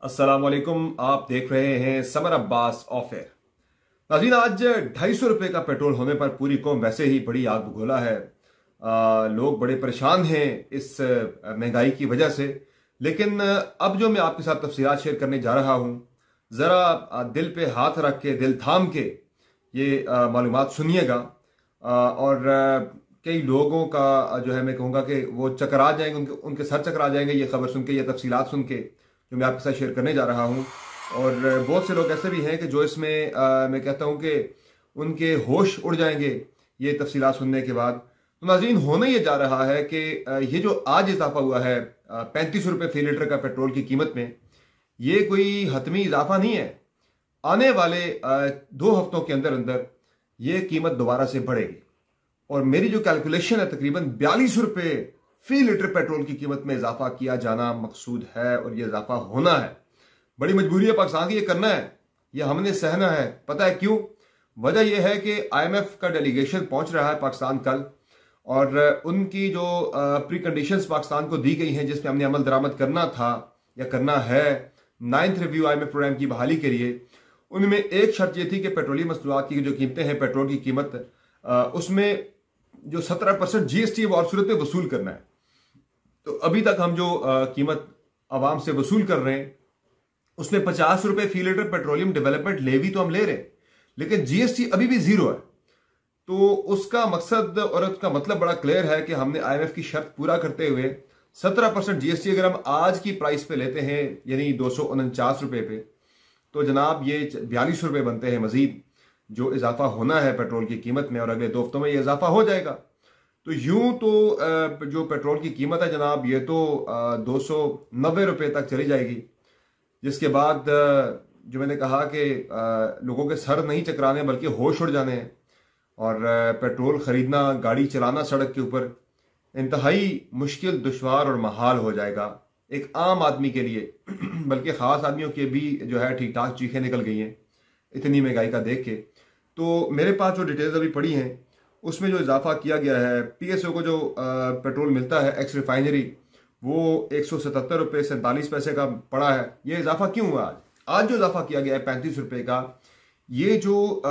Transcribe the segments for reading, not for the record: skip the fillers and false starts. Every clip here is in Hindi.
अस्सलामुअलैकुम। आप देख रहे हैं समर अब्बास ऑफेयर। नाज़रीन, आज 250 रुपये का पेट्रोल होने पर पूरी कौम वैसे ही बड़ी आग बगोला है। लोग बड़े परेशान हैं इस महंगाई की वजह से। लेकिन अब जो मैं आपके साथ तफसीलात शेयर करने जा रहा हूं, ज़रा दिल पे हाथ रख के, दिल थाम के ये मालूमात सुनिएगा। और कई लोगों का जो है, मैं कहूँगा कि वो चकरा जाएंगे, उनके सर चकरा जाएंगे ये खबर सुन के, ये तफसीलात सुन के जो मैं आपके साथ शेयर करने जा रहा हूँ। और बहुत से लोग ऐसे भी हैं कि जो इसमें मैं कहता हूँ कि उनके होश उड़ जाएंगे ये तफसीलात सुनने के बाद। तो नाज़रीन, होने ये जा रहा है कि ये जो आज इजाफा हुआ है 35 रुपये फी लीटर का पेट्रोल की कीमत में, ये कोई हतमी इजाफा नहीं है। आने वाले 2 हफ्तों के अंदर अंदर ये कीमत दोबारा से बढ़ेगी। और मेरी जो कैलकुलेशन है, तकरीबन 42 रुपये फी लीटर पेट्रोल की कीमत में इजाफा किया जाना मकसूद है और ये इजाफा होना है। बड़ी मजबूरी है पाकिस्तान की, ये करना है, ये हमने सहना है। पता है क्यों? वजह यह है कि IMF का डेलीगेशन पहुंच रहा है पाकिस्तान कल, और उनकी जो प्री कंडीशंस पाकिस्तान को दी गई हैं, जिसमें हमने अमल दरामद करना था या करना है 9th रिव्यू IMF प्रोग्राम की बहाली के लिए, उनमें एक शर्त यह थी कि पेट्रोलियम मसनूआत की जो कीमतें हैं, पेट्रोल की कीमत, उसमें जो 17% GST और सूरत में वसूल करना है। तो अभी तक हम जो कीमत आवाम से वसूल कर रहे हैं, उसमें 50 रुपए फी लीटर पेट्रोलियम डेवलपमेंट लेवी तो हम ले रहे हैं, लेकिन GST अभी भी जीरो है। तो उसका मकसद और उसका मतलब बड़ा क्लियर है कि हमने IMF की शर्त पूरा करते हुए 17% GST अगर हम आज की प्राइस पे लेते हैं, यानी 249 रुपए पे, तो जनाब ये 42 रुपए बनते हैं मजीद जो इजाफा होना है पेट्रोल की कीमत में। और अगले 2 हफ्तों में ये इजाफा हो जाएगा। तो यूं तो जो पेट्रोल की कीमत है जनाब, ये तो 290 रुपये तक चली जाएगी, जिसके बाद जो मैंने कहा कि लोगों के सर नहीं चकराने बल्कि होश उड़ जाने हैं। और पेट्रोल खरीदना, गाड़ी चलाना सड़क के ऊपर इंतहाई मुश्किल, दुश्वार और महाल हो जाएगा एक आम आदमी के लिए। बल्कि ख़ास आदमियों के भी जो है ठीक ठाक चीखें निकल गई हैं इतनी महंगाई का देख के। तो मेरे पास जो डिटेल्स अभी पड़ी हैं, उसमें जो इजाफा किया गया है, PSO को जो पेट्रोल मिलता है एक्स रिफाइनरी, वो 177 रुपये 47 पैसे का पड़ा है। ये इजाफा क्यों हुआ? आज जो इजाफा किया गया है 35 रुपये का, ये जो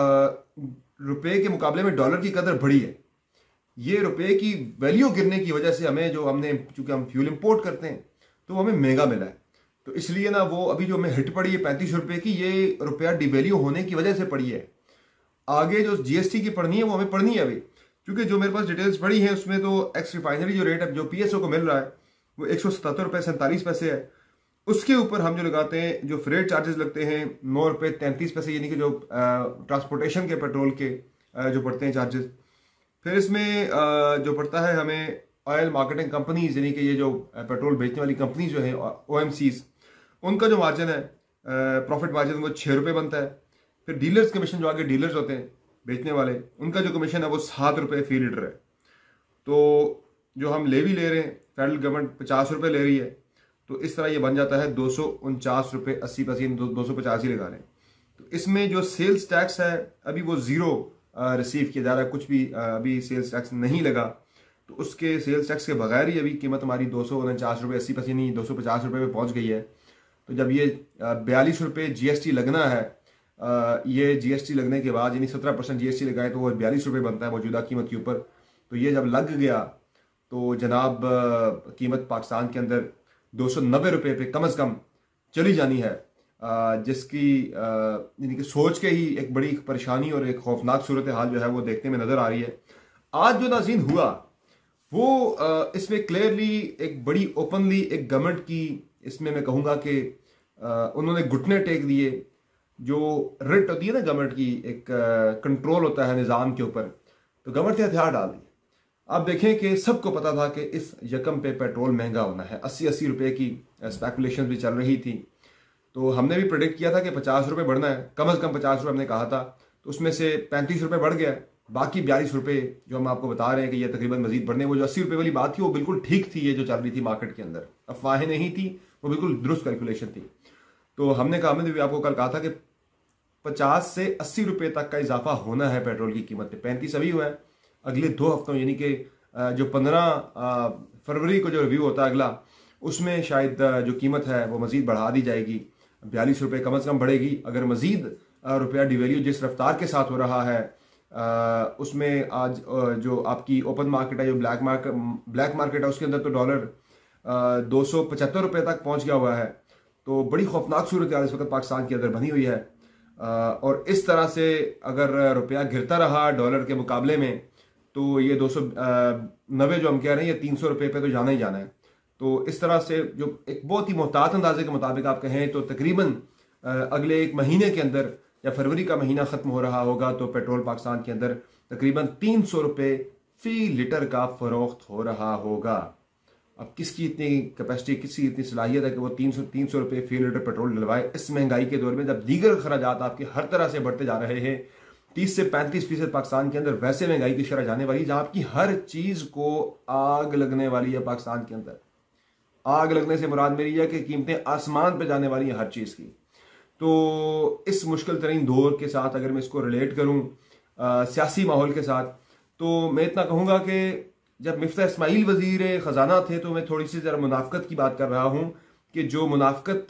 रुपये के मुकाबले में डॉलर की कदर बढ़ी है, ये रुपये की वैल्यू गिरने की वजह से हमें चूंकि हम फ्यूल इंपोर्ट करते हैं तो हमें महंगा मिला है। तो इसलिए ना वो अभी जो हमें हिट पड़ी है 35 रुपये की, ये रुपया डिवैल्यू होने की वजह से पड़ी है। आगे जो GST की पढ़नी है वो हमें पढ़नी है अभी, क्योंकि जो मेरे पास डिटेल्स पड़ी हैं उसमें तो एक्स रिफाइनरी जो रेट है जो PSO को मिल रहा है वो 177 रुपये 47 पैसे है। उसके ऊपर हम जो लगाते हैं, जो फ्रेट चार्जेस लगते हैं 9 रुपये 33 पैसे, यानी कि जो ट्रांसपोर्टेशन के पेट्रोल के जो पड़ते हैं चार्जेस। फिर इसमें जो पड़ता है हमें ऑयल मार्केटिंग कंपनीज, यानी कि ये जो पेट्रोल बेचने वाली कंपनी जो है OMCs, उनका जो मार्जिन है, प्रॉफिट मार्जिन, वो 6 रुपये बनता है। फिर डीलर्स कमीशन, जो आगे डीलर्स होते हैं बेचने वाले, उनका जो कमीशन है वो 7 रुपये फी लीटर है। तो जो हम लेवी ले रहे हैं, फेडरल गवर्नमेंट 50 रुपये ले रही है, तो इस तरह ये बन जाता है 249 रुपये 80 पैसे, 250 ही लगा लें। तो इसमें जो सेल्स टैक्स है अभी वो जीरो रिसीव किया जा रहा है, कुछ भी अभी सेल्स टैक्स नहीं लगा। तो उसके सेल्स टैक्स के बगैर ही अभी कीमत हमारी 249 रुपये 80 पैसे नहीं 250 रुपये पे पहुंच गई है। तो जब ये 42 रुपये GST लगना है, ये GST लगने के बाद, यानी 17% GST लगाए तो वो 42 रुपये बनता है मौजूदा कीमत के ऊपर। तो ये जब लग गया तो जनाब कीमत पाकिस्तान के अंदर 290 रुपये पे कम अज़ कम चली जानी है, जिसकी यानी कि सोच के ही एक बड़ी परेशानी और एक खौफनाक सूरत हाल जो है वो देखने में नजर आ रही है। आज जो नाज़रीन हुआ वो इसमें क्लियरली एक बड़ी ओपनली एक गवर्नमेंट की, इसमें मैं कहूँगा कि उन्होंने घुटने टेक दिए। जो रिट होती है ना गवर्नमेंट की, एक कंट्रोल होता है निज़ाम के ऊपर, तो गवर्नमेंट ने हथियार डाल दिए। आप देखें कि सबको पता था कि इस यकम पे पेट्रोल महंगा होना है, 80-80 रुपये की स्पेकुलेशन भी चल रही थी। तो हमने भी प्रेडिक्ट किया था कि 50 रुपये बढ़ना है, कम से कम 50 रुपये हमने कहा था। तो उसमें से 35 रुपये बढ़ गया, बाकी 42 रुपये जो हम आपको बता रहे हैं कि ये तकरीबन मजीद बढ़ने। वो जो 80 रुपये वाली बात थी वो बिल्कुल ठीक थी, ये जो चल रही थी मार्केट के अंदर, अफवाहें नहीं थी, वो बिल्कुल दुरुस्त कैलकुलेशन थी। तो हमने कहा, हमने भी आपको कल कहा था कि 50 से 80 रुपये तक का इजाफा होना है पेट्रोल की कीमत में। 35 अभी हुआ है, अगले 2 हफ्तों यानी कि जो 15 फरवरी को जो रिव्यू होता है अगला, उसमें शायद जो कीमत है वो मजीद बढ़ा दी जाएगी। ₹42 कम से कम बढ़ेगी। अगर मजीद रुपया डिवेल्यू जिस रफ्तार के साथ हो रहा है उसमें आज जो आपकी ओपन मार्केट है, जो ब्लैक मार्केट है, उसके अंदर तो डॉलर ₹275 तक पहुंच गया हुआ है। तो बड़ी खौफनाक सूरत हाल इस वक्त पाकिस्तान के अंदर बनी हुई है। और इस तरह से अगर रुपया गिरता रहा डॉलर के मुकाबले में तो ये 290 जो हम कह रहे हैं ये ₹300 पे तो जाना ही जाना है। तो इस तरह से जो एक बहुत ही मोहतात अंदाजे के मुताबिक आप कहें तो तकरीबन अगले एक महीने के अंदर या फरवरी का महीना खत्म हो रहा होगा तो पेट्रोल पाकिस्तान के अंदर तकरीबन ₹300 फी लीटर का फरोख्त हो रहा होगा। अब किसकी इतनी कैपेसिटी, किसकी इतनी सलाहियत है कि वो 300 रुपये फी लीटर पेट्रोल डलवाए इस महंगाई के दौर में, जब दीगर खराजात आपके हर तरह से बढ़ते जा रहे हैं। 30 से 35% पाकिस्तान के अंदर वैसे महंगाई की शरह जाने वाली, जहां आपकी हर चीज को आग लगने वाली है। पाकिस्तान के अंदर आग लगने से मुराद मेरी है कि कीमतें आसमान पे जाने वाली हैं हर चीज की। तो इस मुश्किल तरीन दौर के साथ अगर मैं इसको रिलेट करूं सियासी माहौल के साथ, तो मैं इतना कहूंगा कि जब मिफ्ता इस्माइल वजीर खजाना थे तो मैं थोड़ी सी जरा मुनाफकत की बात कर रहा हूं कि जो मुनाफकत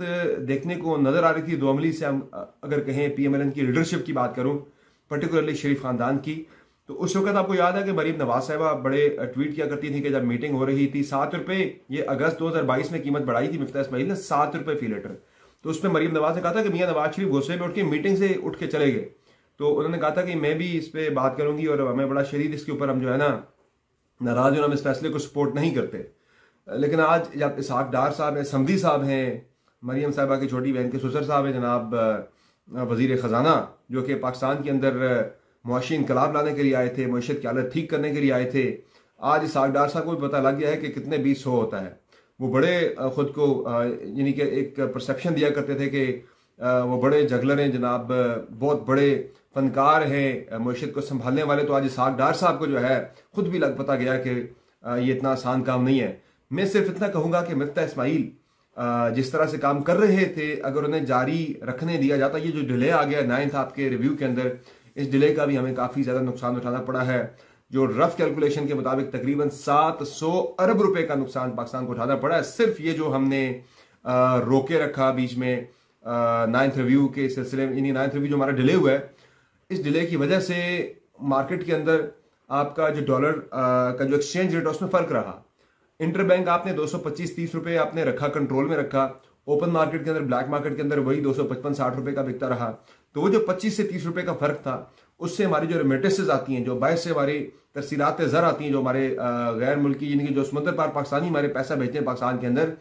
देखने को नजर आ रही थी दो अमली से, हम अगर कहें PMLN की लीडरशिप की बात करूं, पर्टिकुलरली शरीफ खानदान की, तो उस वक्त आपको याद है कि मरीम नवाज साहबा बड़े ट्वीट किया करती थी कि जब मीटिंग हो रही थी ₹7, ये अगस्त 2022 में कीमत बढ़ाई थी मिफ्ता इस्माइल ने ₹7 फी लीटर। तो उसमें मरीम नवाज ने कहा था कि मियां नवाज शरीफ गुस्से में उठ के मीटिंग से उठ के चले गए। तो उन्होंने कहा था कि मैं भी इस पर बात करूंगी और हमें बड़ा शदीद इसके ऊपर हम जो है ना नाराज और हम इस फैसले को सपोर्ट नहीं करते। लेकिन आज जब इसहाक डार साहब हैं, समधी साहब हैं, मरीम साहबा की छोटी बहन के ससुर साहब हैं जनाब वजीर खजाना, जो कि पाकिस्तान के अंदर मुआशी इनकलाब लाने के लिए आए थे, मईशत की हालत ठीक करने के लिए आए थे। आज इसहाक डार साहब को भी पता लग गया है कि कितने 20 होता है। वो बड़े खुद को यानी कि एक परसेप्शन दिया करते थे कि वो बड़े जगलर हैं जनाब, बहुत बड़े फनकार हैं, मईशत को संभालने वाले। तो आज इसहाक डार साहब को जो है खुद भी लग पता गया कि ये इतना आसान काम नहीं है। मैं सिर्फ इतना कहूंगा कि मिफ्ता इस्माइल जिस तरह से काम कर रहे थे, अगर उन्हें जारी रखने दिया जाता, ये जो डिले आ गया 9th आपके रिव्यू के अंदर, इस डिले का भी हमें काफी ज्यादा नुकसान उठाना पड़ा है। जो रफ कैलकुलेशन के मुताबिक तकरीबन 700 अरब रुपए का नुकसान पाकिस्तान को उठाना पड़ा है। सिर्फ ये जो हमने रोके रखा बीच में 9th रिव्यू के सिलसिले में, यानी 9th रिव्यू जो हमारा डिले हुआ है, इस डिले की वजह से मार्केट के अंदर आपका जो डॉलर का जो एक्सचेंज रेट है उसमें फर्क रहा। इंटर बैंक आपने 225-30 रुपए आपने रखा, कंट्रोल में रखा। ओपन मार्केट के अंदर, ब्लैक मार्केट के अंदर वही 255-60 रुपए का बिकता रहा। तो वो जो 25 से 30 रुपए का फर्क था, उससे हमारी जो रेमिटेंसेज आती हैं, जो बाहर से हमारी तरसीलात ज़र आती हैं, जो हमारे गैर मुल्की यानी कि जो समुद्र पार पाकिस्तानी हमारे पैसा भेजते हैं पाकिस्तान के अंदर,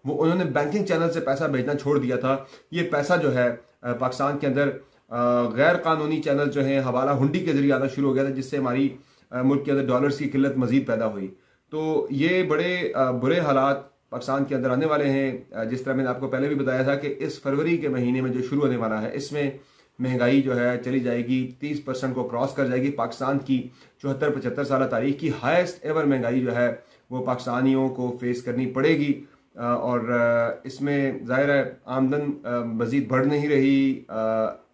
वो उन्होंने बैंकिंग चैनल से पैसा भेजना छोड़ दिया था। ये पैसा जो है पाकिस्तान के अंदर गैर कानूनी चैनल जो है हवाला हुंडी के जरिए आना शुरू हो गया था, जिससे हमारी मुल्क के अंदर डॉलर्स की किल्लत मजीद पैदा हुई। तो ये बड़े बुरे हालात पाकिस्तान के अंदर आने वाले हैं। जिस तरह मैंने आपको पहले भी बताया था कि इस फरवरी के महीने में जो शुरू होने वाला है, इसमें महंगाई जो है चली जाएगी, 30% को क्रॉस कर जाएगी। पाकिस्तान की 74-75 साल तारीख की हाईएस्ट एवर महंगाई जो है वो पाकिस्तानियों को फेस करनी पड़ेगी। और इसमें जाहिर है आमदन मजीद बढ़ नहीं रही,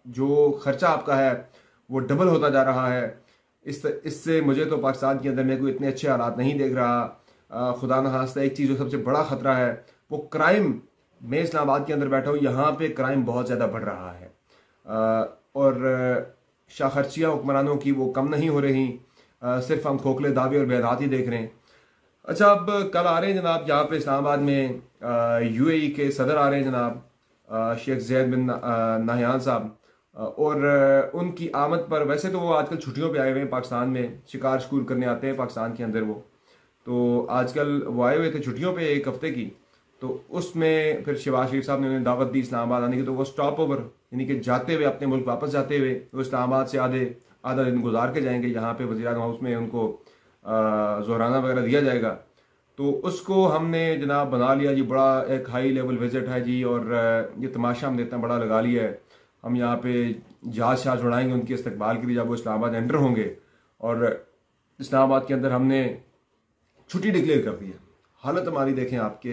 जो खर्चा आपका है वो डबल होता जा रहा है। इससे मुझे तो पाकिस्तान के अंदर में कोई इतने अच्छे हालात नहीं देख रहा। खुदा न खास्ता एक चीज़ जो सबसे बड़ा खतरा है वो क्राइम। मैं इस्लामाबाद के अंदर बैठा हूँ, यहाँ पे क्राइम बहुत ज़्यादा बढ़ रहा है और शाखर्चियाँ हुक्मरानों की वो कम नहीं हो रही। सिर्फ हम खोखले दावे और बेदात ही देख रहे हैं। अच्छा, अब कल आ रहे हैं जनाब यहाँ पे इस्लामाबाद में UAE के सदर आ रहे हैं जनाब शेख ज़ैद बिन नाहयान साहब, और उनकी आमद पर, वैसे तो वो आजकल छुट्टियों पे आए हुए हैं पाकिस्तान में, शिकार शिकूर करने आते हैं पाकिस्तान के अंदर वो, तो आजकल वो आए हुए थे छुट्टियों पे 1 हफ्ते की। तो उसमें फिर शहबाज शरीफ साहब ने उन्हें दावत दी इस्लामाबाद आने की, तो वो स्टॉप ओवर यानी कि जाते हुए अपने मुल्क वापस जाते हुए वो इस्लामाबाद से आधा दिन गुजार के जाएंगे। यहाँ पे वज़ीर-ए-आज़म हाउस में उनको ज़ोहराना वगैरह दिया जाएगा। तो उसको हमने जनाब बना लिया जी, बड़ा एक हाई लेवल विजिट है जी, और ये तमाशा हमने इतना बड़ा लगा लिया है। हम यहाँ पे जहाज उड़ाएंगे उनके इस्तकबाल के लिए जब वो इस्लामाबाद एंटर होंगे। और इस्लामाबाद के अंदर हमने छुट्टी डिक्लेयर कर दी है। हालत हमारी देखें आपके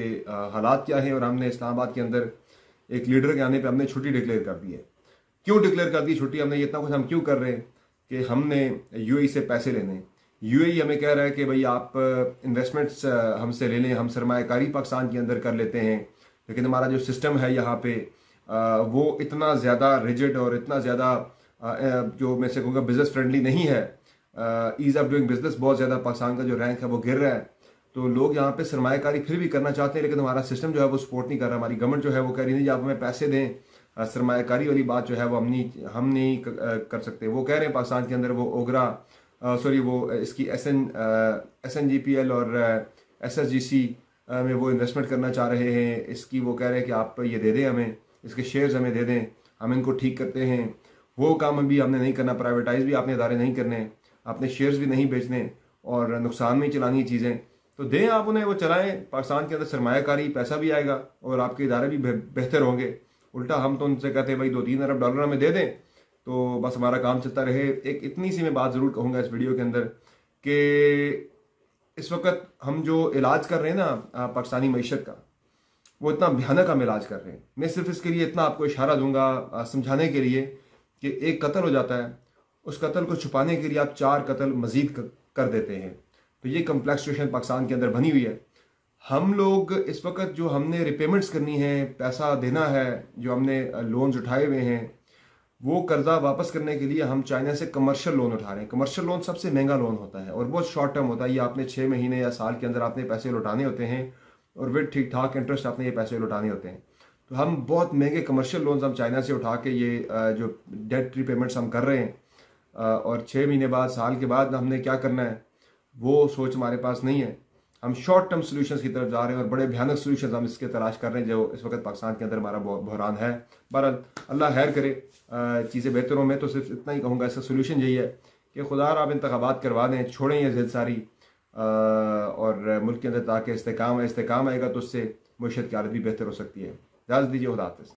हालात क्या है, और हमने इस्लामाबाद के अंदर एक लीडर के आने पे हमने छुट्टी डिक्लेयर कर दी है। क्यों डिक्लेयर कर दी छुट्टी हमने? इतना कुछ हम क्यों कर रहे हैं कि हमने UAE से पैसे लेने। UAE हमें कह रहा है कि भाई आप इन्वेस्टमेंट्स हमसे ले लें, हम सरमायाकारी पाकिस्तान के अंदर कर लेते हैं, लेकिन हमारा जो सिस्टम है यहाँ पे वो इतना ज़्यादा रिजिड और इतना ज़्यादा जो मैं से कहूँगा बिजनेस फ्रेंडली नहीं है। ईज ऑफ डूइंग बिजनेस बहुत ज़्यादा पाकिस्तान का जो रैंक है वो गिर रहा है। तो लोग यहाँ पे सरमायाकारी फिर भी करना चाहते हैं, लेकिन हमारा सिस्टम जो है वो सपोर्ट नहीं कर रहा। हमारी गवर्नमेंट जो है वो कह रही नहीं जी आप हमें पैसे दें, सरमायाकारी वाली बात जो है वो हम नहीं कर सकते। वो कह रहे हैं पाकिस्तान के अंदर वो ओगरा वो इसकी SNGPL और SSGC में वो इन्वेस्टमेंट करना चाह रहे हैं। इसकी वो कह रहे हैं कि आप ये दे दें हमें, इसके शेयर्स हमें दे दें, हम इनको ठीक करते हैं। वो काम भी हमने नहीं करना, प्राइवेटाइज भी आपने इदारे नहीं करने, अपने शेयर्स भी नहीं बेचने और नुकसान में ही चलानी चीज़ें। तो दें आप उन्हें, वो चलाएं। पाकिस्तान के अंदर सरमायाकारी, पैसा भी आएगा और आपके इदारे भी बेहतर होंगे। उल्टा हम तो उनसे कहते हैं भाई $2-3 अरब हमें दे दें तो बस हमारा काम चलता रहे। एक इतनी सी मैं बात ज़रूर कहूँगा इस वीडियो के अंदर कि इस वक्त हम जो इलाज कर रहे हैं ना पाकिस्तानी मईशत का, वो इतना भयानक हम इलाज कर रहे हैं। मैं सिर्फ इसके लिए इतना आपको इशारा दूंगा समझाने के लिए कि एक कत्ल हो जाता है, उस कत्ल को छुपाने के लिए आप 4 कत्ल मजीद कर देते हैं। तो ये कम्प्लेक्स सिचुएशन पाकिस्तान के अंदर बनी हुई है। हम लोग इस वक्त जो हमने रिपेमेंट्स करनी है, पैसा देना है, जो हमने लोन्स उठाए हुए हैं, वो कर्जा वापस करने के लिए हम चाइना से कमर्शियल लोन उठा रहे हैं। कमर्शियल लोन सबसे महंगा लोन होता है और बहुत शॉर्ट टर्म होता है। ये आपने 6 महीने या साल के अंदर आपने पैसे लौटाने होते हैं और विद ठीक ठाक इंटरेस्ट आपने ये पैसे लौटाने होते हैं। तो हम बहुत महंगे कमर्शियल लोन्स हम चाइना से उठा के ये जो डेट रीपेमेंट्स हम कर रहे हैं और 6 महीने बाद, साल के बाद हमने क्या करना है वो सोच हमारे पास नहीं है। हम शॉर्ट टर्म सोल्यूशंस की तरफ जा रहे हैं और बड़े भयानक सोल्यूशंस हम इसके तलाश कर रहे हैं जो इस वक्त पाकिस्तान के अंदर हमारा बहरान है। बहरहाल अल्लाह खैर करे, चीज़ें बेहतर हों। मैं तो सिर्फ इतना ही कहूँगा, इसका सोल्यूशन यही है कि खुदा आप इंतखाबात करवा दें, छोड़ें ये जिद सारी और मुल्क के अंदर ताकि इस्तेकाम आएगा तो उससे मुआशरत की हालत भी बेहतर हो सकती है। इजाज़त दीजिए, खुदा हाफ़िज़।